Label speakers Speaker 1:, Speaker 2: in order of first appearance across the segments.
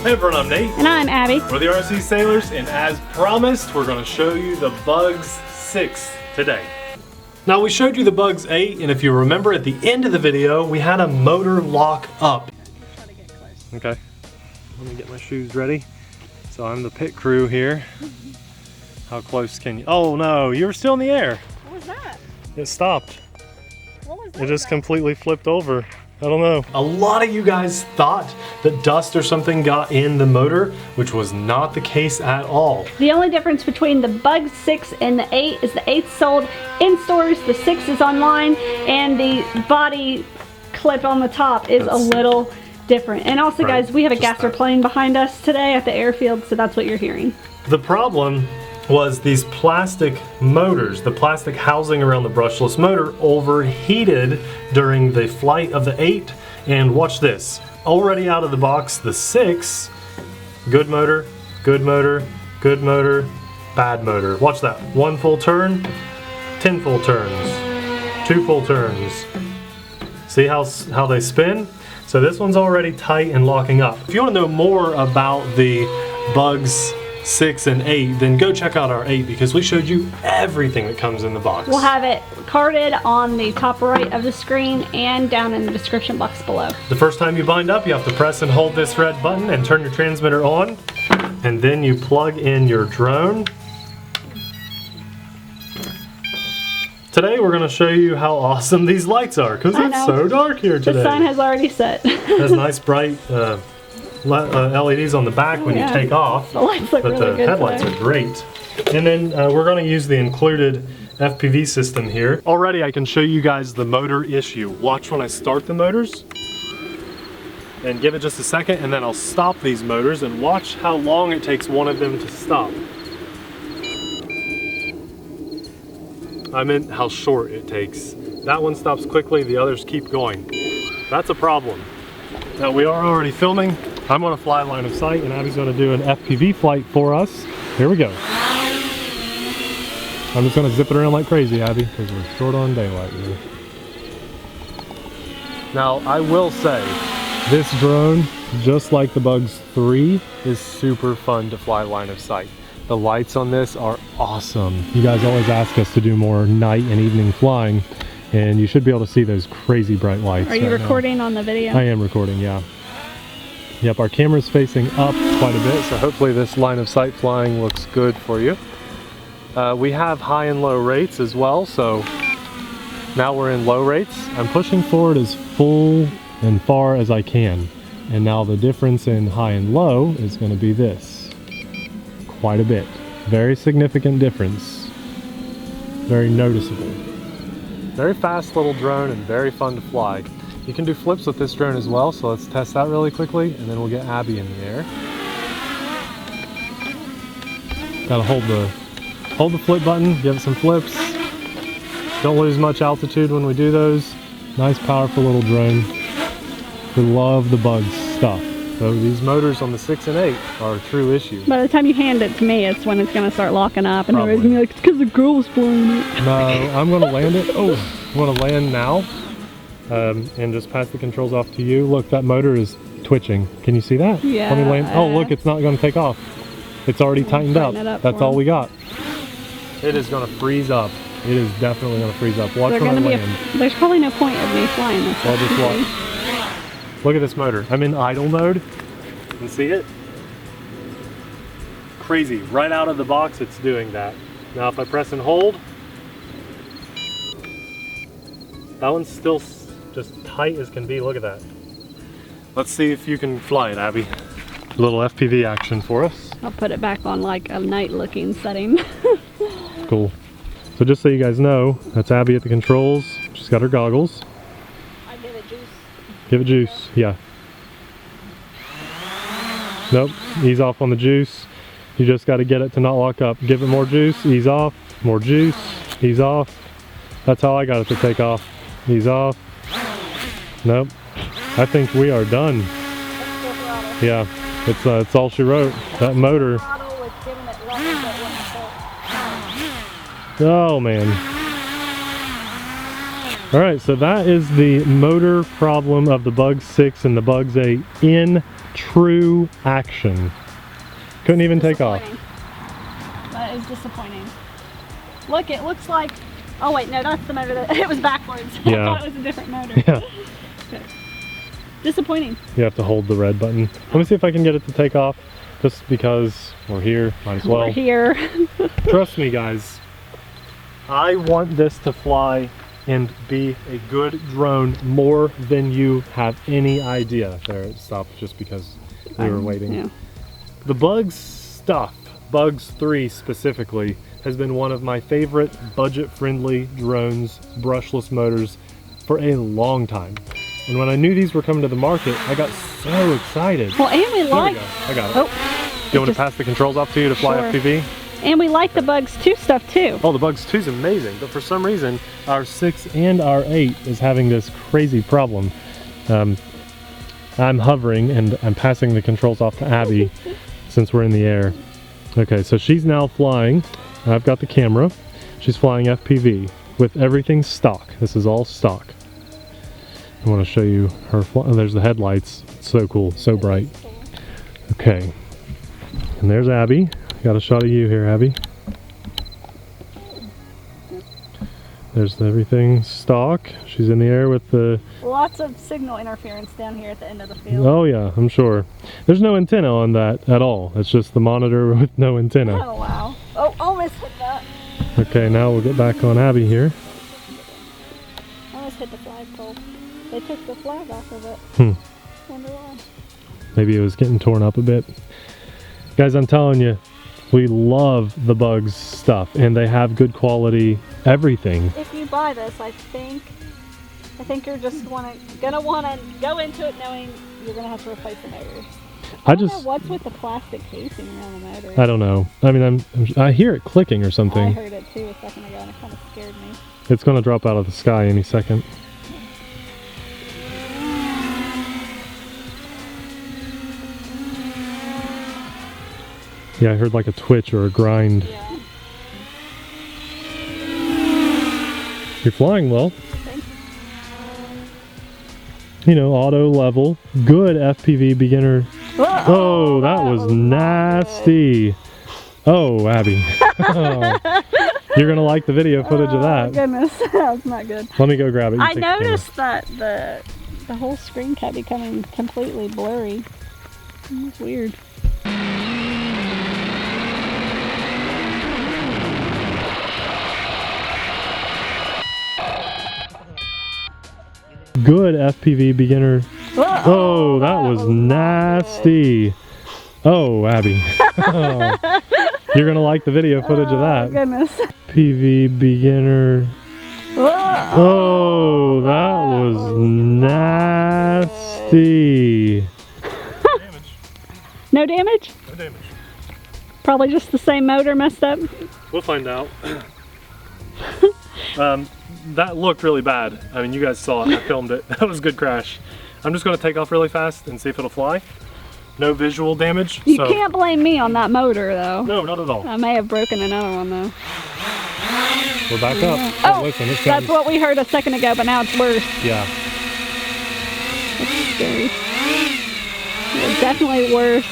Speaker 1: Hey everyone, I'm Nate.
Speaker 2: And I'm Abby.
Speaker 1: We're the RC Sailors, and as promised, we're going to show you the Bugs 6 today. Now we showed you the Bugs 8, and if you remember at the end of the video, we had a motor lock up.
Speaker 2: Try to get close.
Speaker 1: Okay, let me get my shoes ready. So I'm the pit crew here. How close can you? Oh no, you were still in the air.
Speaker 2: What was that?
Speaker 1: It stopped.
Speaker 2: What was that?
Speaker 1: It just completely flipped over. I don't know. A lot of you guys thought that dust or something got in the motor, which was not the case at all.
Speaker 2: The only difference between the Bug 6 and the 8 is the 8's sold in stores, the 6 is online, and the body clip on the top is a little different. And also, guys, we have a gasser plane behind us today at the airfield, so that's what you're hearing.
Speaker 1: The problem was these plastic motors, the plastic housing around the brushless motor overheated during the flight of the 8, and watch this. Already out of the box, the 6, good motor, good motor, good motor, bad motor. Watch that. 1 full turn, 10 full turns, 2 full turns. See how they spin? So this one's already tight and locking up. If you want to know more about the Bugs 6 and 8, then go check out our 8 because we showed you everything that comes in the box.
Speaker 2: We'll have it carded on the top right of the screen and down in the description box below.
Speaker 1: The first time you bind up, you have to press and hold this red button and turn your transmitter on, and then you plug in your drone. Today we're going to show you how awesome these lights are because it's so dark here today.
Speaker 2: The sun has already set.
Speaker 1: There's nice bright LEDs on the back when you take off,
Speaker 2: the lights look really good.
Speaker 1: The headlights are great. And then we're going to use the included FPV system here. Already I can show you guys the motor issue. Watch when I start the motors. And give it just a second, and then I'll stop these motors and watch how long it takes one of them to stop. I meant how short it takes. That one stops quickly, the others keep going. That's a problem. Now we are already filming. I'm going to fly line of sight, and Abby's going to do an FPV flight for us. Here we go. I'm just going to zip it around like crazy, Abby, because we're short on daylight here. Now, I will say, this drone, just like the Bugs 3, is super fun to fly line of sight. The lights on this are awesome. You guys always ask us to do more night and evening flying, and you should be able to see those crazy bright lights.
Speaker 2: Are you recording on the video?
Speaker 1: I am recording, yeah. Yep, our camera's facing up quite a bit, so hopefully this line of sight flying looks good for you. We have high and low rates as well, so now we're in low rates. I'm pushing forward as full and far as I can. And now the difference in high and low is going to be this. Quite a bit. Very significant difference. Very noticeable. Very fast little drone and very fun to fly. You can do flips with this drone as well, so let's test that really quickly, and then we'll get Abby in the air. Gotta hold the flip button, give it some flips. Don't lose much altitude when we do those. Nice, powerful little drone. We love the Bugs stuff. So these motors on the 6 and 8 are a true issue.
Speaker 2: By the time you hand it to me, it's when it's gonna start locking up, and everybody's gonna be like, it's because the girl was flying it.
Speaker 1: No, I'm gonna land it. Oh, I'm gonna land now. And just pass the controls off to you. Look, that motor is twitching. Can you see that?
Speaker 2: Yeah.
Speaker 1: Let me land. Oh, look, it's not going to take off. It's already tightened up. That's all we got. It is going to freeze up. It is definitely going to freeze up. Watch when I land.
Speaker 2: There's probably no point of me flying this.
Speaker 1: I'll just watch. Look at this motor. I'm in idle mode. You can see it? Crazy. Right out of the box, it's doing that. Now, if I press and hold, that one's still just tight as can be. Look at that. Let's see if you can fly it, Abby. A little FPV action for us.
Speaker 2: I'll put it back on like a night looking setting.
Speaker 1: Cool. So just so you guys know, that's Abby at the controls. She's got her goggles.
Speaker 2: I give it juice.
Speaker 1: Give it juice, yeah. Nope, ease off on the juice. You just got to get it to not lock up. Give it more juice, ease off, more juice, ease off. That's how I got it to take off. Ease off. Nope. I think we are done. Yeah, it's all she wrote. That motor. Oh man. All right, so that is the motor problem of the Bug 6 and the Bugs 8 in true action. Couldn't even take off.
Speaker 2: That is disappointing. Look, it looks like, oh wait, no, that's the motor that, it was backwards.
Speaker 1: Yeah.
Speaker 2: I thought it was a different motor.
Speaker 1: Yeah.
Speaker 2: Okay. Disappointing.
Speaker 1: You have to hold the red button. Let me see if I can get it to take off, just because we're here, might as well.
Speaker 2: We're here.
Speaker 1: Trust me, guys. I want this to fly and be a good drone more than you have any idea. There, it stopped just because we were waiting.
Speaker 2: Yeah.
Speaker 1: The Bugs stuff, Bugs 3 specifically, has been one of my favorite budget-friendly drones, brushless motors for a long time. And when I knew these were coming to the market, I got so excited.
Speaker 2: Well, and we like.
Speaker 1: I got it.
Speaker 2: Oh,
Speaker 1: you want to pass the controls off to you to fly
Speaker 2: Sure.
Speaker 1: FPV?
Speaker 2: And we like the Bugs 2 stuff too.
Speaker 1: Oh, the Bugs 2 is amazing, but for some reason, our 6 and our 8 is having this crazy problem. I'm hovering and I'm passing the controls off to Abby since we're in the air. Okay, so she's now flying. I've got the camera. She's flying FPV with everything stock. This is all stock. I want to show you her fly. Oh, there's the headlights. It's so cool, so bright. Okay, and there's Abby. Got a shot of you here, Abby. There's everything stock. She's in the air with the...
Speaker 2: Lots of signal interference down here at the end of the field.
Speaker 1: Oh yeah, I'm sure. There's no antenna on that at all. It's just the monitor with no antenna.
Speaker 2: Oh wow. Oh, almost hit that.
Speaker 1: Okay, now we'll get back on Abby here.
Speaker 2: Almost hit the flagpole. They took the flag off of it. Wonder why.
Speaker 1: Maybe it was getting torn up a bit. Guys, I'm telling you, we love the Bugs stuff, and they have good quality everything.
Speaker 2: If you buy this, I think you're just gonna wanna go into it knowing you're gonna have to replace the motor. I don't know what's with the plastic casing around the motor.
Speaker 1: I don't know. I mean, I hear it clicking or something.
Speaker 2: I heard it too a second ago, and it kind of scared me.
Speaker 1: It's gonna drop out of the sky any second. Yeah, I heard like a twitch or a grind.
Speaker 2: Yeah.
Speaker 1: You're flying well.
Speaker 2: Thanks.
Speaker 1: You know, auto level, good FPV beginner. Oh, that was nasty. Good. Oh, Abby. You're gonna like the video footage of that.
Speaker 2: Oh goodness, that was not good.
Speaker 1: Let me go grab it.
Speaker 2: I noticed that the whole screen kept becoming completely blurry. It was weird.
Speaker 1: Good FPV beginner. Oh, that was nasty. Good. Oh, Abby. You're gonna like the video footage of that.
Speaker 2: Oh goodness.
Speaker 1: FPV beginner. Oh, that was nasty.
Speaker 2: No damage?
Speaker 1: No damage.
Speaker 2: Probably just the same motor messed up.
Speaker 1: We'll find out. That looked really bad. I mean, you guys saw it. I filmed it. That was a good crash. I'm just going to take off really fast and see if it'll fly. No visual damage.
Speaker 2: You can't blame me on that motor, though.
Speaker 1: No, not at all.
Speaker 2: I may have broken another one, though.
Speaker 1: We're back up.
Speaker 2: Oh,
Speaker 1: listen,
Speaker 2: that's what we heard a second ago, but now it's worse.
Speaker 1: Yeah.
Speaker 2: That's scary. It's definitely worse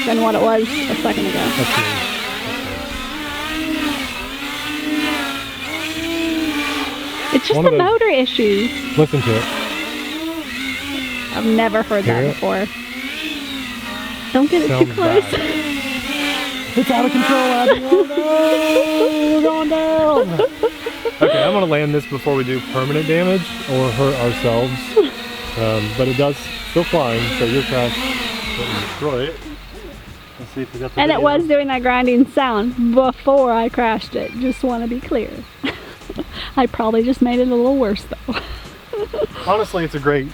Speaker 2: than what it was a second ago.
Speaker 1: That's
Speaker 2: It's just the motor issues.
Speaker 1: Listen to it.
Speaker 2: I've never heard that before. Don't get it too close.
Speaker 1: It's out of control, Abby. Oh no, we're going down. Okay, I'm gonna land this before we do permanent damage or hurt ourselves. But it does still flying, so your crash didn't destroy it. Let's see if we got the
Speaker 2: And
Speaker 1: video.
Speaker 2: it was doing that grinding sound before I crashed it. Just want to be clear. I probably just made it a little worse though.
Speaker 1: Honestly, it's a great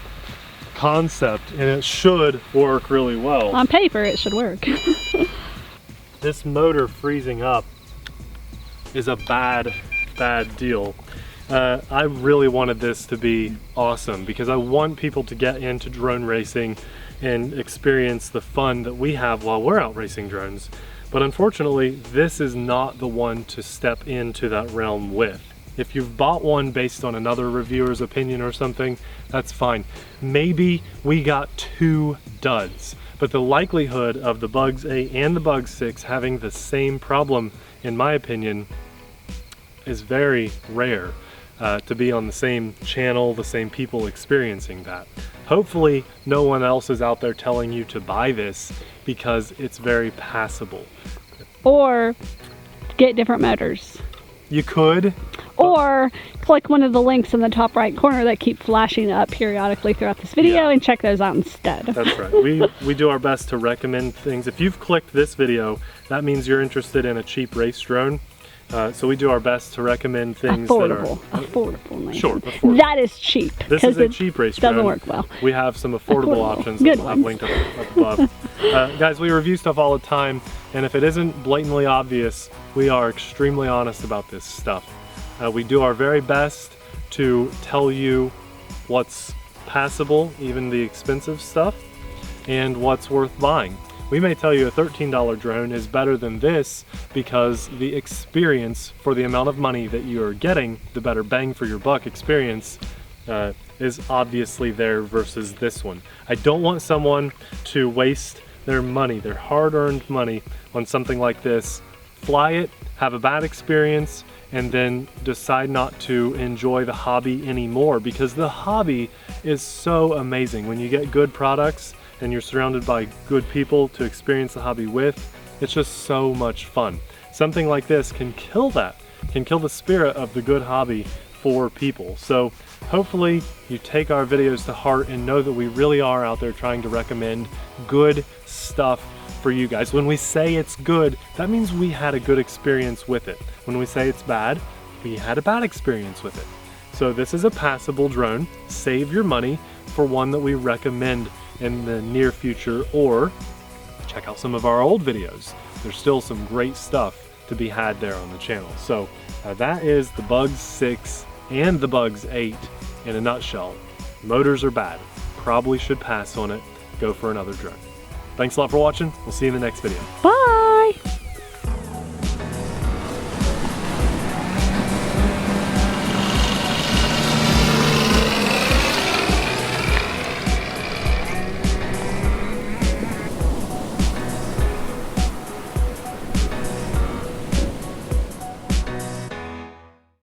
Speaker 1: concept and it should work really well.
Speaker 2: On paper, it should work.
Speaker 1: This motor freezing up is a bad deal. I really wanted this to be awesome because I want people to get into drone racing and experience the fun that we have while we're out racing drones. But unfortunately, this is not the one to step into that realm with. If you've bought one based on another reviewer's opinion or something, that's fine. Maybe we got 2 duds, but the likelihood of the Bugs 8 and the Bugs 6 having the same problem, in my opinion, is very rare to be on the same channel, the same people experiencing that. Hopefully no one else is out there telling you to buy this because it's very passable.
Speaker 2: Or get different motors.
Speaker 1: You could.
Speaker 2: Or click one of the links in the top right corner that keep flashing up periodically throughout this video and check those out instead.
Speaker 1: That's right. We do our best to recommend things. If you've clicked this video, that means you're interested in a cheap race drone. So we do our best to recommend things that are
Speaker 2: affordable. Nathan.
Speaker 1: Sure, affordable.
Speaker 2: That is cheap.
Speaker 1: This is a cheap race drone.
Speaker 2: Doesn't work well.
Speaker 1: We have some affordable options that I've linked up above. Guys, we review stuff all the time, and if it isn't blatantly obvious, we are extremely honest about this stuff. We do our very best to tell you what's passable, even the expensive stuff, and what's worth buying. We may tell you a $13 drone is better than this because the experience for the amount of money that you are getting, the better bang for your buck experience, is obviously there versus this one. I don't want someone to waste their money, their hard-earned money, on something like this, fly it, have a bad experience, and then decide not to enjoy the hobby anymore, because the hobby is so amazing. When you get good products and you're surrounded by good people to experience the hobby with, it's just so much fun. Something like this can kill that, can kill the spirit of the good hobby for people. So hopefully you take our videos to heart and know that we really are out there trying to recommend good stuff for you guys. When we say it's good, that means we had a good experience with it. When we say it's bad, we had a bad experience with it. So this is a passable drone. Save your money for one that we recommend in the near future, or check out some of our old videos. There's still some great stuff to be had there on the channel. So that is the Bugs 6 and the Bugs 8 in a nutshell. Motors are bad. Probably should pass on it. Go for another drone. Thanks a lot for watching. We'll see you in the next video.
Speaker 2: Bye!